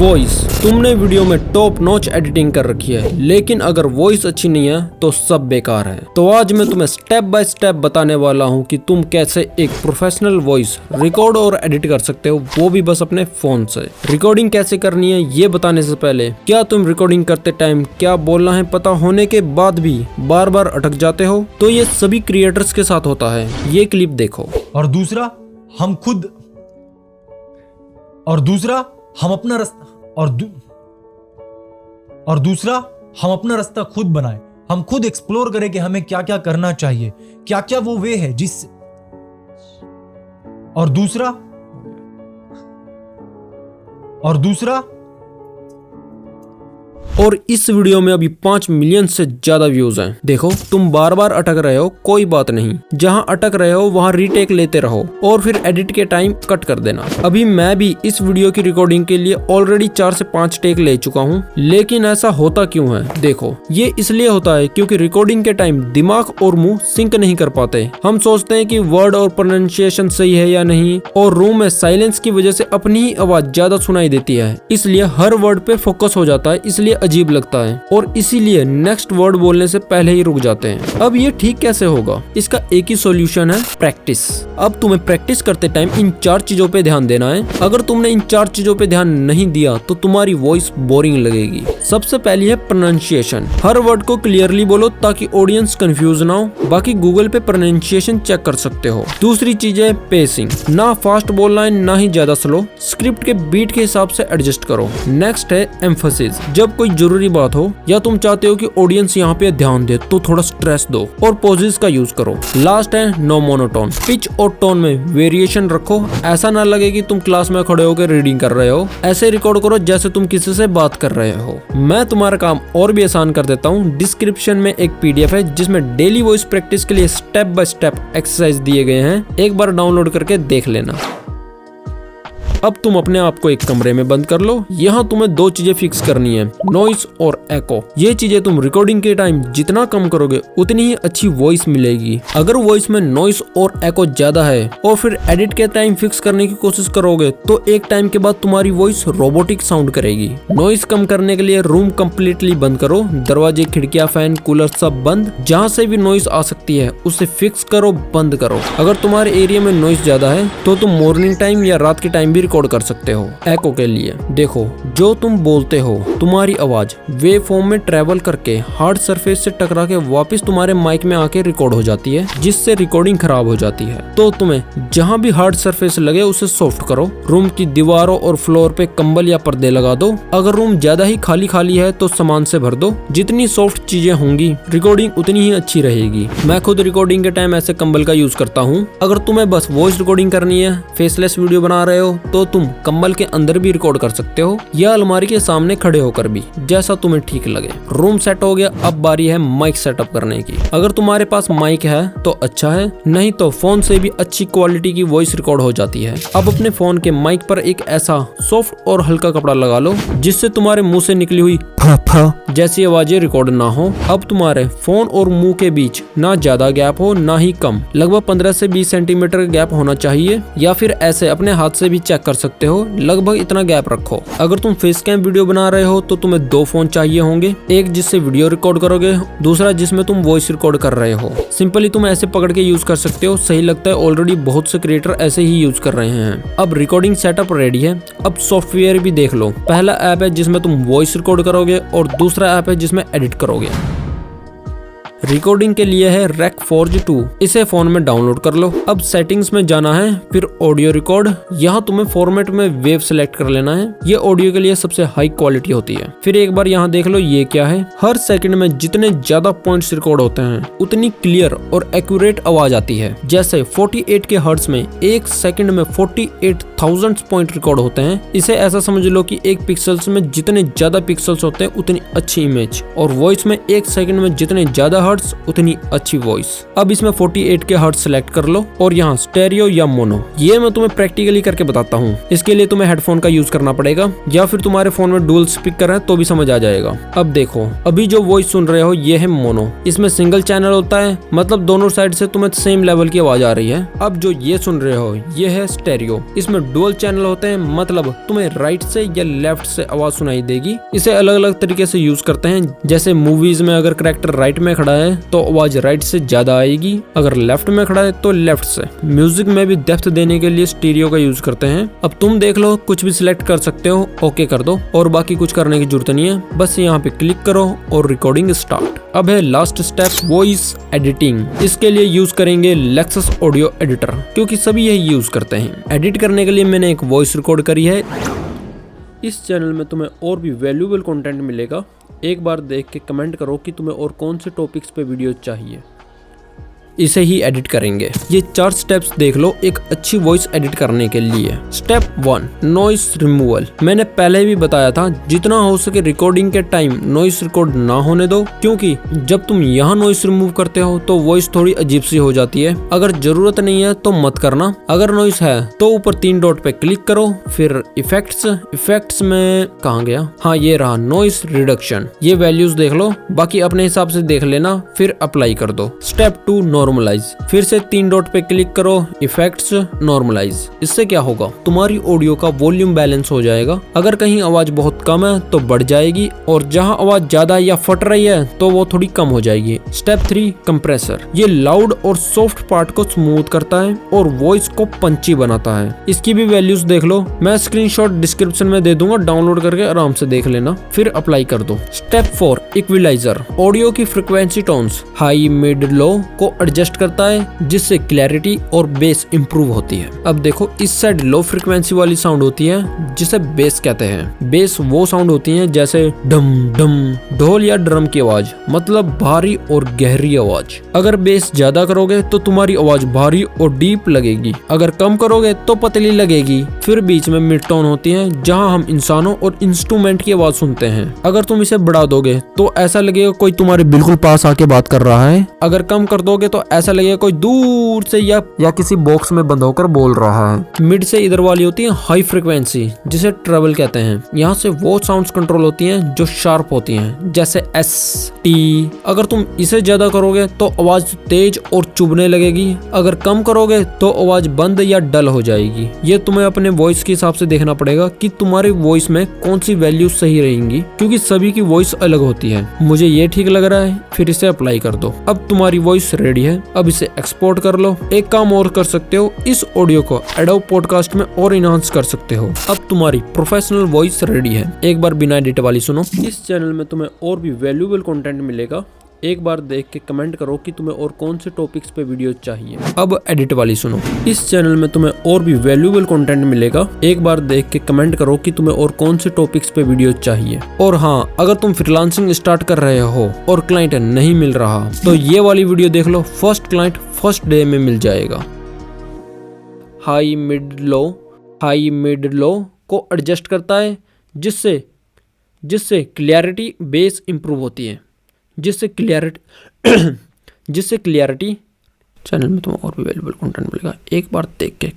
Voice, तुमने video में top notch editing कर रखी है, लेकिन अगर वॉइस अच्छी नहीं है तो सब बेकार है। तो आज मैं तुम्हें स्टेप बाय स्टेप बताने वाला हूँ कि तुम कैसे एक प्रोफेशनल वॉइस रिकॉर्ड और एडिट कर सकते हो, वो भी बस अपने फोन से। रिकॉर्डिंग कैसे करनी है ये बताने से पहले, क्या तुम रिकॉर्डिंग करते टाइम क्या बोलना है पता होने के बाद भी बार बार अटक जाते हो? तो ये सभी क्रिएटर्स के साथ होता है, ये क्लिप देखो। और दूसरा हम अपना रास्ता खुद बनाएं। हम खुद एक्सप्लोर करें कि हमें क्या क्या करना चाहिए, क्या क्या वो वे है जिस और दूसरा और इस वीडियो में अभी 5 मिलियन से ज्यादा व्यूज हैं। देखो, तुम बार बार अटक रहे हो, कोई बात नहीं, जहां अटक रहे हो वहां रीटेक लेते रहो और फिर एडिट के टाइम कट कर देना। अभी मैं भी इस वीडियो की रिकॉर्डिंग के लिए ऑलरेडी 4 से 5 टेक ले चुका हूं, लेकिन ऐसा होता क्यों है? देखो, ये इसलिए होता है क्योंकि रिकॉर्डिंग के टाइम दिमाग और मुंह सिंक नहीं कर पाते। हम सोचते हैं कि वर्ड और प्रोनाउंसिएशन सही है या नहीं, और रूम में साइलेंस की वजह से अपनी ही आवाज ज्यादा सुनाई देती है, इसलिए हर वर्ड पे फोकस हो जाता है, इसलिए अजीब लगता है और इसीलिए नेक्स्ट वर्ड बोलने से पहले ही रुक जाते हैं। अब ये ठीक कैसे होगा? इसका एक ही सॉल्यूशन है, प्रैक्टिस। अब तुम्हें प्रैक्टिस करते टाइम इन 4 चीजों पे ध्यान देना है। अगर तुमने इन 4 चीजों पे ध्यान नहीं दिया तो तुम्हारी वॉइस बोरिंग लगेगी। सबसे पहली है प्रोनाउंसिएशन। हर वर्ड को क्लियरली बोलो ताकि ऑडियंस कंफ्यूज ना हो। बाकी गूगल पे प्रोनाउंसिएशन चेक कर सकते हो। दूसरी चीज है पेसिंग, ना फास्ट बोलना है ना ही ज्यादा स्लो, स्क्रिप्ट के बीट के हिसाब से एडजस्ट करो। नेक्स्ट है एम्फेसिस। जब कोई जरूरी बात हो या तुम चाहते हो कि ऑडियंस यहाँ पे ध्यान दे तो थोड़ा स्ट्रेस दो और पॉजेस का यूज करो। लास्ट है नो मोनोटोन। पिच और टोन में वेरिएशन रखो, ऐसा ना लगे कि तुम क्लास में खड़े होकर रीडिंग कर रहे हो। ऐसे रिकॉर्ड करो जैसे तुम किसी से बात कर रहे हो। मैं तुम्हारा काम और भी आसान कर देता हूँ। डिस्क्रिप्शन में एक PDF है जिसमें डेली वॉइस प्रैक्टिस के लिए स्टेप बाय स्टेप एक्सरसाइज दिए गए हैं, एक बार डाउनलोड करके देख लेना। अब तुम अपने आप को एक कमरे में बंद कर लो। यहाँ तुम्हें 2 चीजें फिक्स करनी है, नॉइस और एको। ये चीजें तुम रिकॉर्डिंग के टाइम जितना कम करोगे उतनी ही अच्छी वॉइस मिलेगी। अगर वॉइस में नॉइस और एको ज्यादा है और फिर एडिट के टाइम फिक्स करने की कोशिश करोगे तो एक टाइम के बाद तुम्हारी वॉइस रोबोटिक साउंड करेगी। नॉइस कम करने के लिए रूम कम्प्लीटली बंद करो, दरवाजे, खिड़कियां, फैन, कूलर सब बंद। जहाँ से भी नॉइस आ सकती है उसे फिक्स करो, बंद करो। अगर तुम्हारे एरिया में नॉइस ज्यादा है तो तुम मॉर्निंग टाइम या रात के टाइम भी रिकॉर्ड कर सकते हो। एको के लिए देखो, जो तुम बोलते हो तुम्हारी आवाज वेव फॉर्म में ट्रेवल करके हार्ड सरफेस से टकरा के वापस तुम्हारे माइक में आके रिकॉर्ड हो जाती है, जिससे रिकॉर्डिंग खराब हो जाती है। तो तुम्हें जहां भी हार्ड सरफेस लगे उसे सॉफ्ट करो। रूम की दीवारों और फ्लोर पे कंबल या पर्दे लगा दो। अगर रूम ज्यादा ही खाली है तो सामान से भर दो। जितनी सॉफ्ट चीजें होंगी रिकॉर्डिंग उतनी ही अच्छी रहेगी। मैं खुद रिकॉर्डिंग के टाइम ऐसे कंबल का यूज करता हूँ। अगर तुम्हें बस वॉइस रिकॉर्डिंग करनी है, फेसलेस वीडियो बना रहे हो, तो तुम कंबल के अंदर भी रिकॉर्ड कर सकते हो या अलमारी के सामने खड़े होकर भी, जैसा तुम्हें ठीक लगे। रूम सेट हो गया, अब बारी है माइक सेटअप करने की। अगर तुम्हारे पास माइक है तो अच्छा है, नहीं तो फोन से भी अच्छी क्वालिटी की वॉइस रिकॉर्ड हो जाती है। अब अपने फोन के माइक पर एक ऐसा सॉफ्ट और हल्का कपड़ा लगा लो जिससे तुम्हारे मुंह से निकली हुई जैसी आवाजें रिकॉर्ड ना हो। अब तुम्हारे फोन और मुंह के बीच ना ज्यादा गैप हो ना ही कम, लगभग 15 से 20 सेंटीमीटर गैप होना चाहिए, या फिर ऐसे अपने हाथ से भी चेक कर सकते हो, लगभग इतना गैप रखो। अगर तुम फेस कैम वीडियो बना रहे हो तो तुम्हें 2 फोन चाहिए होंगे, एक जिससे वीडियो रिकॉर्ड करोगे, दूसरा जिसमें तुम वॉइस रिकॉर्ड कर रहे हो। सिंपली तुम ऐसे पकड़ के यूज कर सकते हो, सही लगता है। ऑलरेडी बहुत से क्रिएटर ऐसे ही यूज कर रहे हैं। अब रिकॉर्डिंग सेटअप रेडी है, अब सॉफ्टवेयर भी देख लो। पहला ऐप है जिसमें तुम वॉइस रिकॉर्ड करोगे और दूसरा ऐप है जिसमें एडिट करोगे। रिकॉर्डिंग के लिए है रेक फॉर्ज 2, इसे फोन में डाउनलोड कर लो। अब सेटिंग्स में जाना है, फिर ऑडियो रिकॉर्ड। यहाँ तुम्हें फॉर्मेट में वेव सेलेक्ट कर लेना है, ये ऑडियो के लिए सबसे हाई क्वालिटी होती है। फिर एक बार यहाँ देख लो ये क्या है। हर सेकंड में जितने ज्यादा पॉइंट्स रिकॉर्ड होते हैं उतनी क्लियर और एक्यूरेट आवाज आती है। जैसे 48 के हर्ट्ज में एक सेकंड में 48,000 पॉइंट रिकॉर्ड होते हैं। इसे ऐसा समझ लो कि एक पिक्सल्स में जितने ज्यादा पिक्सल्स होते हैं उतनी अच्छी इमेज, और वॉइस में एक सेकंड में जितने ज्यादा हर्ट्ज उतनी अच्छी वॉइस। अब इसमें 48 के हर्ट्ज सेलेक्ट कर लो और यहाँ स्टेरियो या मोनो, ये मैं तुम्हें प्रैक्टिकली करके बताता हूँ। इसके लिए तुम्हें हेडफोन का यूज करना पड़ेगा या फिर तुम्हारे फोन में डुअल स्पीकर है तो भी समझ आ जाएगा। अब देखो, अभी जो वॉइस सुन रहे हो ये है मोनो। इसमें सिंगल चैनल होता है, मतलब दोनों साइड से तुम्हें सेम लेवल की आवाज आ रही है। अब जो ये सुन रहे हो ये है स्टेरियो। इसमें डुअल चैनल होते हैं, मतलब तुम्हें राइट से या लेफ्ट से आवाज सुनाई देगी। इसे अलग अलग तरीके से यूज करते हैं, जैसे मूवीज में अगर कैरेक्टर राइट में खड़ा है तो आवाज राइट से ज्यादा आएगी, अगर लेफ्ट में खड़ा है तो लेफ्ट से। म्यूजिक में भी डेप्थ देने के लिए स्टीरियो का यूज करते हैं। अब तुम देख लो, कुछ भी सिलेक्ट कर सकते हो, ओके कर दो और बाकी कुछ करने की जरूरत नहीं है, बस यहाँ पे क्लिक करो और रिकॉर्डिंग स्टार्ट। अब है लास्ट स्टेप, वॉइस एडिटिंग। इसके लिए यूज करेंगे लेक्सस ऑडियो एडिटर, क्योंकि सभी यही यूज करते हैं। एडिट करने के लिए मैंने एक वॉइस रिकॉर्ड करी है। इस चैनल में तुम्हें और भी वैल्यूएबल कंटेंट मिलेगा। एक बार देख के कमेंट करो कि तुम्हें और कौन से टॉपिक्स पे वीडियो चाहिए, इसे ही एडिट करेंगे। ये 4 स्टेप्स देख लो एक अच्छी वॉइस एडिट करने के लिए। Step 1, noise removal. मैंने पहले भी बताया था, जितना हो सके रिकॉर्डिंग के टाइम नॉइस रिकॉर्ड ना होने दो, क्योंकि जब तुम यहाँ नॉइस रिमूव करते हो तो वॉइस थोड़ी अजीब सी हो जाती है। अगर जरूरत नहीं है तो मत करना। अगर नॉइस है तो ऊपर 3 डॉट पे क्लिक करो, फिर इफेक्ट्स में कहाँ गया, हाँ ये रहा, नॉइस रिडक्शन। ये वैल्यूज देख लो, बाकी अपने हिसाब से देख लेना, फिर अप्लाई कर दो। Step 2, normalise. फिर से 3 डॉट पे क्लिक करो, इफेक्ट्स, नॉर्मलाइज। इससे क्या होगा, तुम्हारी ऑडियो का वॉल्यूम बैलेंस हो जाएगा। अगर कहीं आवाज बहुत कम है तो बढ़ जाएगी, और जहां आवाज ज्यादा या फट रही है तो वो थोड़ी कम हो जाएगी। Step 3, compressor. ये लाउड और सॉफ्ट पार्ट को स्मूथ करता है और वॉइस को पंची बनाता है। इसकी भी वैल्यूज देख लो, मैं स्क्रीनशॉट डिस्क्रिप्शन में दे दूंगा, डाउनलोड करके आराम से देख लेना, फिर अप्लाई कर दो। Step 4, equaliser. ऑडियो की फ्रिक्वेंसी टोन्स हाई, मिड, लो को एडजस्ट करता है, जिससे क्लैरिटी और बेस इंप्रूव होती है। अब देखो, इस साइड लो फ्रिक्वेंसी वाली साउंड होती है जिसे बेस कहते हैं। बेस वो साउंड होती है जैसे डम डम, ढोल या ड्रम की आवाज, मतलब भारी और गहरी आवाज। अगर बेस ज्यादा करोगे तो तुम्हारी आवाज भारी और डीप लगेगी, अगर कम करोगे तो पतली लगेगी। फिर बीच में मिड टोन होती है, जहां हम इंसानों और इंस्ट्रूमेंट की आवाज सुनते हैं। अगर तुम इसे बढ़ा दोगे तो ऐसा लगेगा कोई तुम्हारे बिल्कुल पास आके बात कर रहा है, अगर कम कर दोगे तो ऐसा लगेगा कोई दूर से या किसी बॉक्स में बंद होकर बोल रहा है। मिड से इधर वाली होती है हाई फ्रिक्वेंसी, जिसे ट्रेबल कहते हैं। यहाँ से वो साउंड्स कंट्रोल होती हैं जो शार्प होती हैं, जैसे एस, टी। अगर तुम इसे ज्यादा करोगे तो आवाज तेज और चुभने लगेगी, अगर कम करोगे तो आवाज बंद या डल हो जाएगी। ये तुम्हें अपने वॉइस के हिसाब से देखना पड़ेगा कि तुम्हारी वॉइस में कौन सी वैल्यू सही रहेंगी, क्योंकि सभी की वॉइस अलग होती है। मुझे ये ठीक लग रहा है, फिर इसे अप्लाई कर दो। अब तुम्हारी वॉइस रेडी है, अब इसे एक्सपोर्ट कर लो। एक काम और कर सकते हो, इस ऑडियो को एडोब पॉडकास्ट में और इनहांस कर सकते हो। अब तुम्हारी प्रोफेशनल वॉइस रेडी है। एक बार बिना एडिट वाली सुनो। इस चैनल में तुम्हें और भी वैल्यूएबल कंटेंट मिलेगा। एक बार देख के कमेंट करो कि तुम्हें और कौन से टॉपिक्स पे वीडियो चाहिए। अब एडिट वाली सुनो। इस चैनल में तुम्हें और भी वैल्यूएबल कंटेंट मिलेगा। एक बार देख के कमेंट करो कि तुम्हें और कौन से टॉपिक्स पे वीडियो चाहिए। और हाँ, अगर तुम फ्रीलांसिंग स्टार्ट कर रहे हो और क्लाइंट नहीं मिल रहा तो ये वाली वीडियो देख लो, फर्स्ट क्लाइंट फर्स्ट डे में मिल जाएगा। हाई मिड लो को एडजस्ट करता है, जिससे क्लैरिटी, बेस इंप्रूव होती है, जिससे क्लियरिटी चैनल में तुम्हें और भी वैल्यूएबल कंटेंट मिलेगा। एक बार देख के